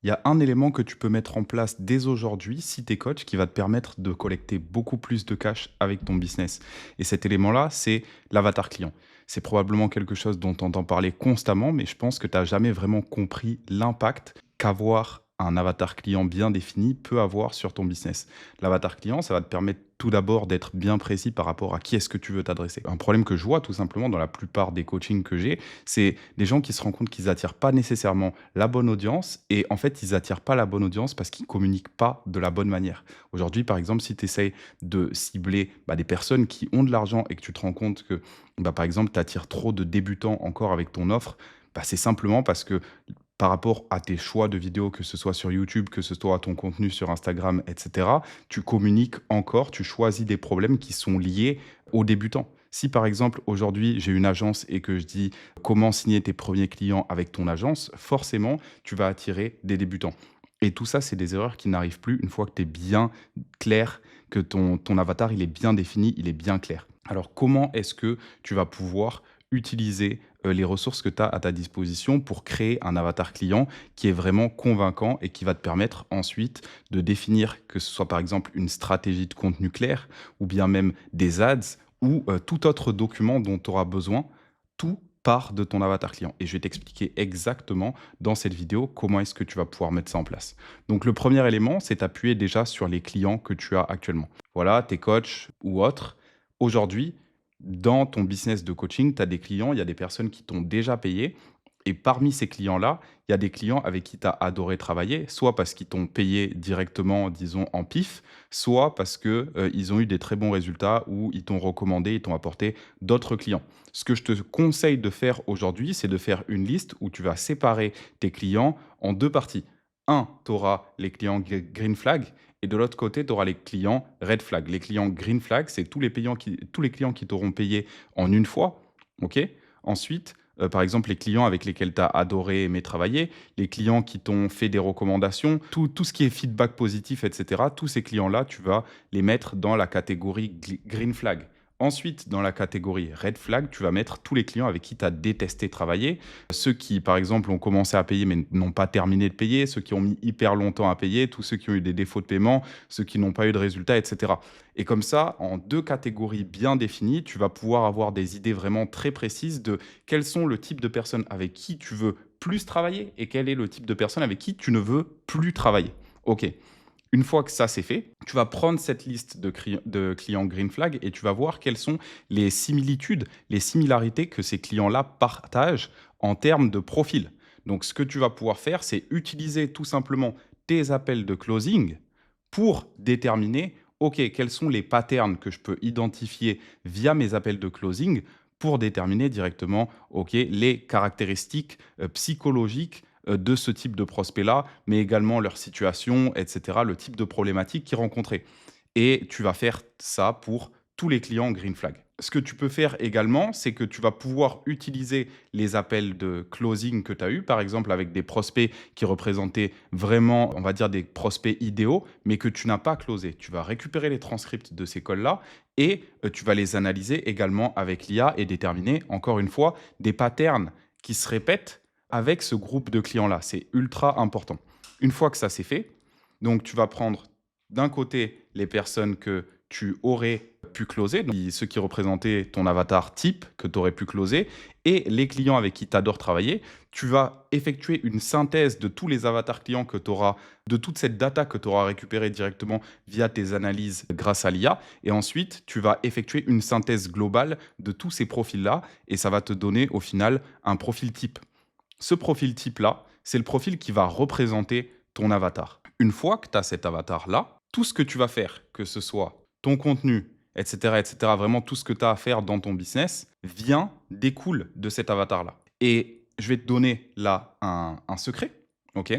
Il y a un élément que tu peux mettre en place dès aujourd'hui, si tu es coach, qui va te permettre de collecter beaucoup plus de cash avec ton business. Et cet élément-là, c'est l'avatar client. C'est probablement quelque chose dont tu entends parler constamment, mais je pense que tu n'as jamais vraiment compris l'impact qu'avoir un avatar client bien défini peut avoir sur ton business. L'avatar client, ça va te permettre tout d'abord d'être bien précis par rapport à qui est-ce que tu veux t'adresser. Un problème que je vois tout simplement dans la plupart des coachings que j'ai, c'est des gens qui se rendent compte qu'ils attirent pas nécessairement la bonne audience et en fait, ils attirent pas la bonne audience parce qu'ils communiquent pas de la bonne manière. Aujourd'hui, par exemple, si tu essayes de cibler des personnes qui ont de l'argent et que tu te rends compte que, par exemple, tu attires trop de débutants encore avec ton offre, c'est simplement parce que par rapport à tes choix de vidéos, que ce soit sur YouTube, que ce soit à ton contenu sur Instagram, et cetera, tu communiques encore, tu choisis des problèmes qui sont liés aux débutants. Si par exemple, aujourd'hui, j'ai une agence et que je dis comment signer tes premiers clients avec ton agence, forcément, tu vas attirer des débutants. Et tout ça, c'est des erreurs qui n'arrivent plus une fois que tu es bien clair, que ton avatar, il est bien défini, il est bien clair. Alors, comment est-ce que tu vas pouvoir utiliser les ressources que tu as à ta disposition pour créer un avatar client qui est vraiment convaincant et qui va te permettre ensuite de définir que ce soit par exemple une stratégie de contenu claire ou bien même des ads ou tout autre document dont tu auras besoin, tout part de ton avatar client. Et je vais t'expliquer exactement dans cette vidéo comment est-ce que tu vas pouvoir mettre ça en place. Donc le premier élément, c'est t'appuyer déjà sur les clients que tu as actuellement. Voilà, tes coachs ou autres. Aujourd'hui, dans ton business de coaching, tu as des clients, il y a des personnes qui t'ont déjà payé. Et parmi ces clients-là, il y a des clients avec qui tu as adoré travailler, soit parce qu'ils t'ont payé directement, disons, en pif, soit parce que, ils ont eu des très bons résultats ou ils t'ont recommandé, ils t'ont apporté d'autres clients. Ce que je te conseille de faire aujourd'hui, c'est de faire une liste où tu vas séparer tes clients en 2 parties. Un, tu auras les clients green flag et de l'autre côté, tu auras les clients red flag. Les clients green flag, c'est tous les clients qui t'auront payé en une fois, OK? Ensuite, par exemple, les clients avec lesquels tu as adoré aimer travailler, les clients qui t'ont fait des recommandations, tout ce qui est feedback positif et cetera, tous ces clients-là, tu vas les mettre dans la catégorie green flag. Ensuite, dans la catégorie red flag, tu vas mettre tous les clients avec qui tu as détesté travailler, ceux qui, par exemple, ont commencé à payer mais n'ont pas terminé de payer, ceux qui ont mis hyper longtemps à payer, tous ceux qui ont eu des défauts de paiement, ceux qui n'ont pas eu de résultats, et cetera. Et comme ça, en 2 catégories bien définies, tu vas pouvoir avoir des idées vraiment très précises de quels sont le type de personnes avec qui tu veux plus travailler et quel est le type de personnes avec qui tu ne veux plus travailler. OK. Une fois que ça c'est fait, tu vas prendre cette liste de clients green flag et tu vas voir quelles sont les similitudes, les similarités que ces clients-là partagent en termes de profil. Donc, ce que tu vas pouvoir faire, c'est utiliser tout simplement tes appels de closing pour déterminer, OK, quels sont les patterns que je peux identifier via mes appels de closing pour déterminer directement, OK, les caractéristiques psychologiques de ce type de prospect-là, mais également leur situation, et cetera, le type de problématique qu'ils rencontraient. Et tu vas faire ça pour tous les clients green flag. Ce que tu peux faire également, c'est que tu vas pouvoir utiliser les appels de closing que tu as eu, par exemple avec des prospects qui représentaient vraiment, on va dire, des prospects idéaux, mais que tu n'as pas closé. Tu vas récupérer les transcripts de ces calls-là et tu vas les analyser également avec l'IA et déterminer, encore une fois, des patterns qui se répètent avec ce groupe de clients-là. C'est ultra important. Une fois que ça c'est fait, donc tu vas prendre d'un côté les personnes que tu aurais pu closer, donc ceux qui représentaient ton avatar type que tu aurais pu closer, et les clients avec qui tu adores travailler. Tu vas effectuer une synthèse de tous les avatars clients que tu auras, de toute cette data que tu auras récupérée directement via tes analyses grâce à l'IA. Et ensuite, tu vas effectuer une synthèse globale de tous ces profils-là, et ça va te donner au final un profil type. Ce profil type-là, c'est le profil qui va représenter ton avatar. Une fois que tu as cet avatar-là, tout ce que tu vas faire, que ce soit ton contenu, et cetera, vraiment tout ce que tu as à faire dans ton business, découle de cet avatar-là. Et je vais te donner là un secret, ok?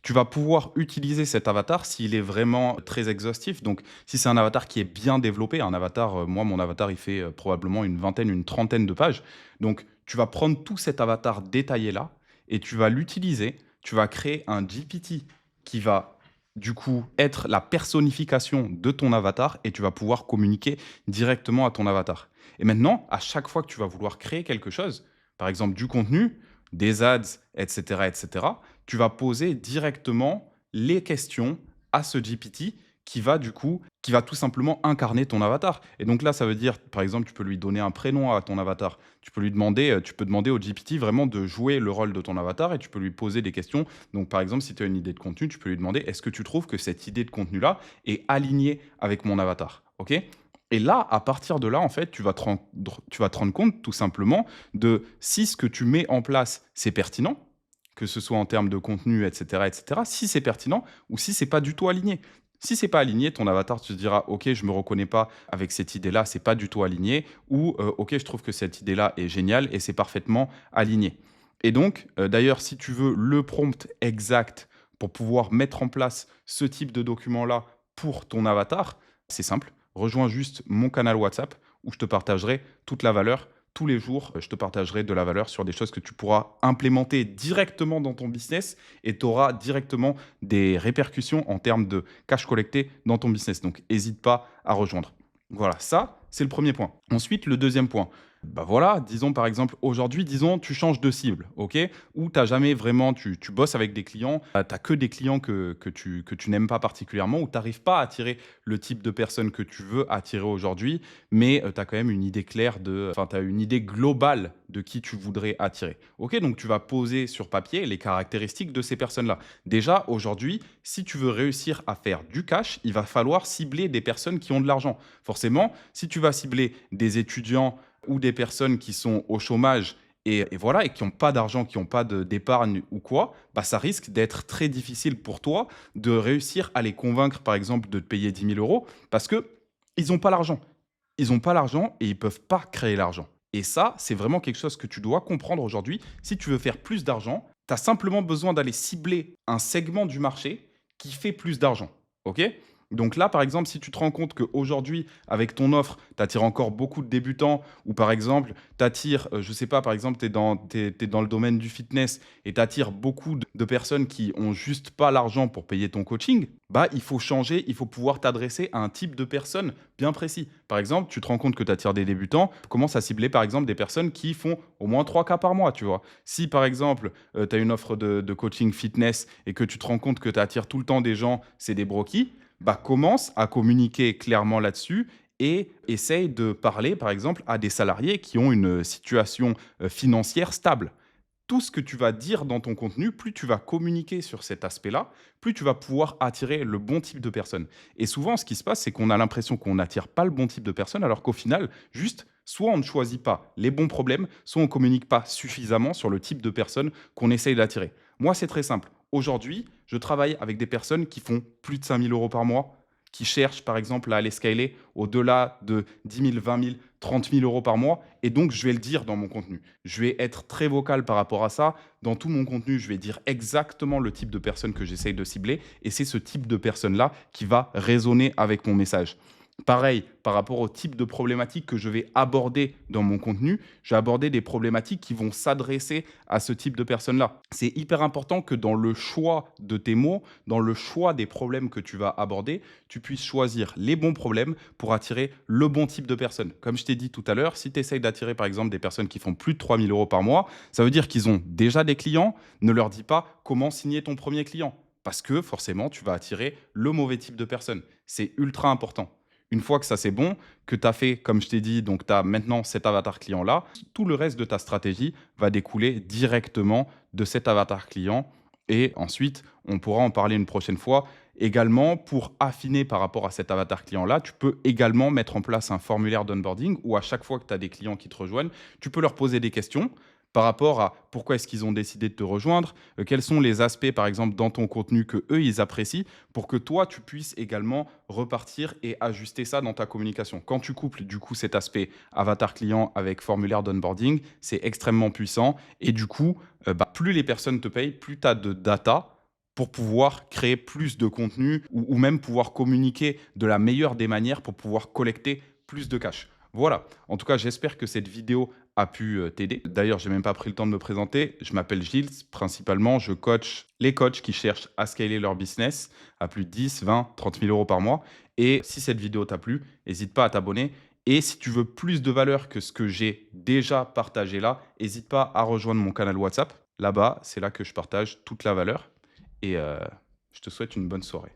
Tu vas pouvoir utiliser cet avatar s'il est vraiment très exhaustif. Donc, si c'est un avatar qui est bien développé, un avatar, moi, mon avatar, il fait probablement une vingtaine, une trentaine de pages. Donc, tu vas prendre tout cet avatar détaillé-là et tu vas l'utiliser. Tu vas créer un GPT qui va, du coup, être la personnification de ton avatar et tu vas pouvoir communiquer directement à ton avatar. Et maintenant, à chaque fois que tu vas vouloir créer quelque chose, par exemple du contenu, des ads, etc., etc., tu vas poser directement les questions à ce GPT qui va tout simplement incarner ton avatar. Et donc là, ça veut dire, par exemple, tu peux lui donner un prénom à ton avatar. Tu peux demander au GPT vraiment de jouer le rôle de ton avatar et tu peux lui poser des questions. Donc, par exemple, si tu as une idée de contenu, tu peux lui demander, est-ce que tu trouves que cette idée de contenu-là est alignée avec mon avatar? OK? Et là, à partir de là, en fait, tu vas te rendre compte tout simplement de si ce que tu mets en place, c'est pertinent, que ce soit en termes de contenu, etc., si c'est pertinent ou si c'est pas du tout aligné. Si c'est pas aligné, ton avatar te dira: «OK, je me reconnais pas avec cette idée-là, c'est pas du tout aligné» ou «OK, je trouve que cette idée-là est géniale et c'est parfaitement aligné». Et donc, d'ailleurs, si tu veux le prompt exact pour pouvoir mettre en place ce type de document-là pour ton avatar, c'est simple, rejoins juste mon canal WhatsApp où je te partagerai toute la valeur. Tous les jours, je te partagerai de la valeur sur des choses que tu pourras implémenter directement dans ton business et tu auras directement des répercussions en termes de cash collecté dans ton business. Donc, n'hésite pas à rejoindre. Voilà, ça, c'est le premier point. Ensuite, le deuxième point. Bah voilà, disons par exemple, aujourd'hui, disons, tu changes de cible, ok? Ou tu jamais vraiment, tu bosses avec des clients, tu n'as que des clients que tu n'aimes pas particulièrement, ou tu n'arrives pas à attirer le type de personnes que tu veux attirer aujourd'hui, mais tu as quand même une idée claire enfin, tu as une idée globale de qui tu voudrais attirer. Ok, donc tu vas poser sur papier les caractéristiques de ces personnes-là. Déjà, aujourd'hui, si tu veux réussir à faire du cash, il va falloir cibler des personnes qui ont de l'argent. Forcément, si tu vas cibler des étudiants ou des personnes qui sont au chômage et voilà, et qui n'ont pas d'argent, qui n'ont pas d'épargne ou quoi, bah, ça risque d'être très difficile pour toi de réussir à les convaincre, par exemple, de te payer 10 000 euros parce qu'ils n'ont pas l'argent. Ils n'ont pas l'argent et ils ne peuvent pas créer l'argent. Et ça, c'est vraiment quelque chose que tu dois comprendre aujourd'hui. Si tu veux faire plus d'argent, tu as simplement besoin d'aller cibler un segment du marché qui fait plus d'argent. OK? Donc là, par exemple, si tu te rends compte qu'aujourd'hui, avec ton offre, tu attires encore beaucoup de débutants, ou par exemple, tu attires, je ne sais pas, par exemple, tu es dans le domaine du fitness et tu attires beaucoup de personnes qui ont juste pas l'argent pour payer ton coaching, bah, il faut changer, il faut pouvoir t'adresser à un type de personnes bien précis. Par exemple, tu te rends compte que tu attires des débutants, commence à cibler par exemple des personnes qui font au moins 3 cas par mois, tu vois. Si par exemple, tu as une offre de coaching fitness et que tu te rends compte que tu attires tout le temps des gens, c'est des broquis, bah, commence à communiquer clairement là-dessus et essaye de parler, par exemple, à des salariés qui ont une situation financière stable. Tout ce que tu vas dire dans ton contenu, plus tu vas communiquer sur cet aspect-là, plus tu vas pouvoir attirer le bon type de personne. Et souvent, ce qui se passe, c'est qu'on a l'impression qu'on n'attire pas le bon type de personne, alors qu'au final, juste, soit on ne choisit pas les bons problèmes, soit on ne communique pas suffisamment sur le type de personne qu'on essaye d'attirer. Moi, c'est très simple. Aujourd'hui, je travaille avec des personnes qui font plus de 5 000 euros par mois, qui cherchent par exemple à aller scaler au-delà de 10 000, 20 000, 30 000 euros par mois. Et donc, je vais le dire dans mon contenu. Je vais être très vocal par rapport à ça. Dans tout mon contenu, je vais dire exactement le type de personne que j'essaye de cibler. Et c'est ce type de personne-là qui va résonner avec mon message. Pareil, par rapport au type de problématiques que je vais aborder dans mon contenu, je vais aborder des problématiques qui vont s'adresser à ce type de personnes-là. C'est hyper important que dans le choix de tes mots, dans le choix des problèmes que tu vas aborder, tu puisses choisir les bons problèmes pour attirer le bon type de personnes. Comme je t'ai dit tout à l'heure, si tu essayes d'attirer par exemple des personnes qui font plus de 3 000 euros par mois, ça veut dire qu'ils ont déjà des clients. Ne leur dis pas comment signer ton premier client parce que forcément, tu vas attirer le mauvais type de personne. C'est ultra important. Une fois que ça c'est bon, que tu as fait, comme je t'ai dit, donc tu as maintenant cet avatar client-là, tout le reste de ta stratégie va découler directement de cet avatar client. Et ensuite, on pourra en parler une prochaine fois. Également, pour affiner par rapport à cet avatar client-là, tu peux également mettre en place un formulaire d'onboarding où à chaque fois que tu as des clients qui te rejoignent, tu peux leur poser des questions par rapport à pourquoi est-ce qu'ils ont décidé de te rejoindre, quels sont les aspects, par exemple, dans ton contenu que eux ils apprécient, pour que toi, tu puisses également repartir et ajuster ça dans ta communication. Quand tu couples, du coup, cet aspect avatar client avec formulaire d'onboarding, c'est extrêmement puissant. Et du coup, plus les personnes te payent, plus tu as de data pour pouvoir créer plus de contenu ou même pouvoir communiquer de la meilleure des manières pour pouvoir collecter plus de cash. Voilà. En tout cas, j'espère que cette vidéo a pu t'aider. D'ailleurs, j'ai même pas pris le temps de me présenter. Je m'appelle Gilles. Principalement, je coach les coachs qui cherchent à scaler leur business à plus de 10, 20, 30 000 euros par mois. Et si cette vidéo t'a plu, n'hésite pas à t'abonner. Et si tu veux plus de valeur que ce que j'ai déjà partagé là, n'hésite pas à rejoindre mon canal WhatsApp. Là-bas, c'est là que je partage toute la valeur et je te souhaite une bonne soirée.